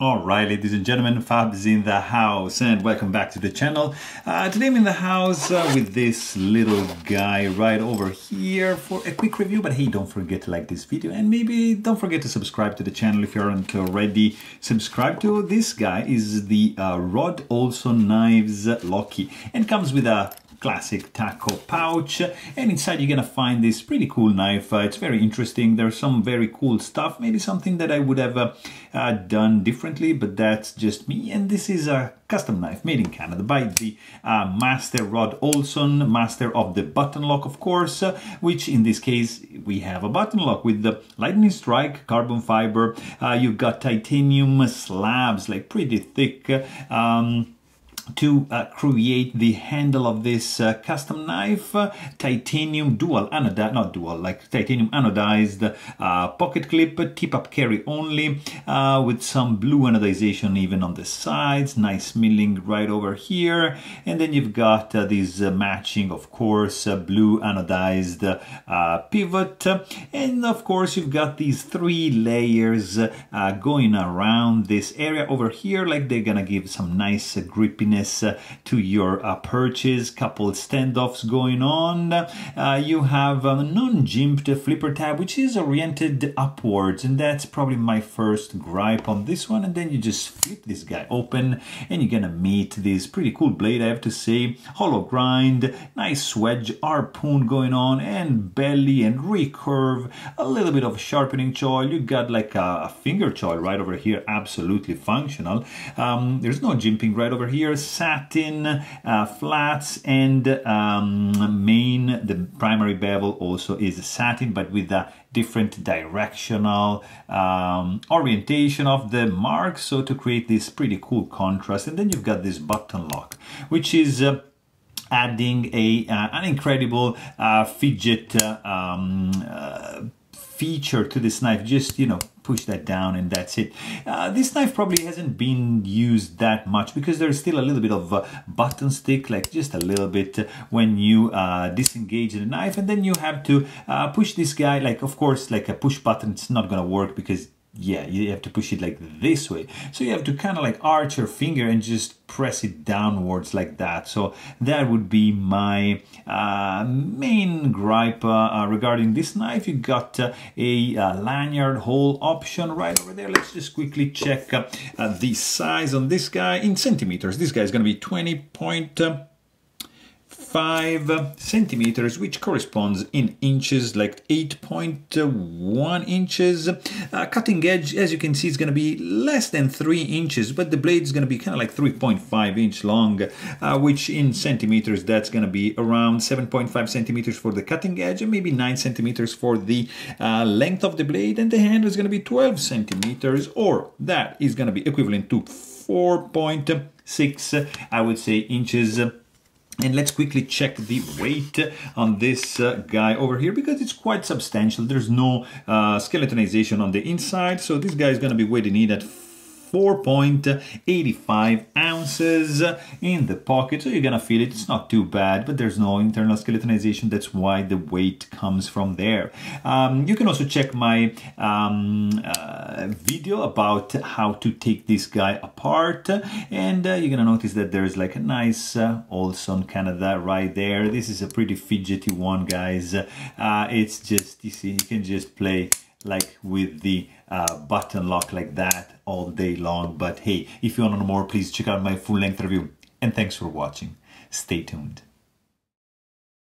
Alright, ladies and gentlemen, Fab's in the house and welcome back to the channel. Today I'm in the house with this little guy right over here for a quick review. But hey, don't forget to like this video and maybe don't forget to subscribe to the channel if you aren't already subscribed to. This guy is the Rod Olson Knives Loki and comes with a classic taco pouch, and inside you're gonna find this pretty cool knife. It's very interesting. There's some very cool stuff, maybe something that I would have done differently, but that's just me. And this is a custom knife made in Canada by the master Rod Olson, master of the button lock, of course, which in this case we have a button lock with the lightning strike carbon fiber. You've got titanium slabs, like pretty thick, to create the handle of this custom knife. Titanium dual anodized, not dual, like titanium anodized pocket clip, tip up carry only, with some blue anodization even on the sides. Nice milling right over here. And then you've got these matching, of course, blue anodized pivot. And of course you've got these 3 layers going around this area over here, like they're gonna give some nice grippiness to your purchase. Couple standoffs going on. You have a non-jimped flipper tab, which is oriented upwards, and that's probably my first gripe on this one. And then you just flip this guy open and you're gonna meet this pretty cool blade, I have to say. Hollow grind, nice Swedge harpoon going on, and belly and recurve, a little bit of sharpening choil. You got like a finger choil right over here, absolutely functional. There's no jimping right over here. Satin flats, and the primary bevel also is satin, but with a different directional orientation of the mark, so to create this pretty cool contrast. And then you've got this button lock, which is adding an incredible fidget feature to this knife. Just, you know, push that down and that's it. This knife probably hasn't been used that much because there's still a little bit of button stick, like just a little bit when you disengage the knife, and then you have to push this guy, like, of course, like a push button. It's not gonna work because yeah, you have to push it like this way. So you have to kind of like arch your finger and just press it downwards like that. So that would be my main gripe regarding this knife. You got a lanyard hole option right over there. Let's just quickly check the size on this guy in centimeters. This guy is going to be 20.5 centimeters, which corresponds in inches, like 8.1 inches. Cutting edge, as you can see, is going to be less than 3 inches, but the blade is going to be kind of like 3.5 inch long, which in centimeters, that's going to be around 7.5 centimeters for the cutting edge, and maybe 9 centimeters for the length of the blade. And the handle is going to be 12 centimeters, or that is going to be equivalent to 4.6, I would say, inches. And let's quickly check the weight on this guy over here, because it's quite substantial. There's no skeletonization on the inside, so this guy is going to be weighted in at 4.85 ounces in the pocket. So you're gonna feel it. It's not too bad, but there's no internal skeletonization. That's why the weight comes from there. You can also check my video about how to take this guy apart, and you're gonna notice that there's like a nice Olson Canada right there. This is a pretty fidgety one, guys. It's just, you see, you can just play like with the button lock like that all day long. But hey, if you want to know more, please check out my full-length review. And thanks for watching. Stay tuned.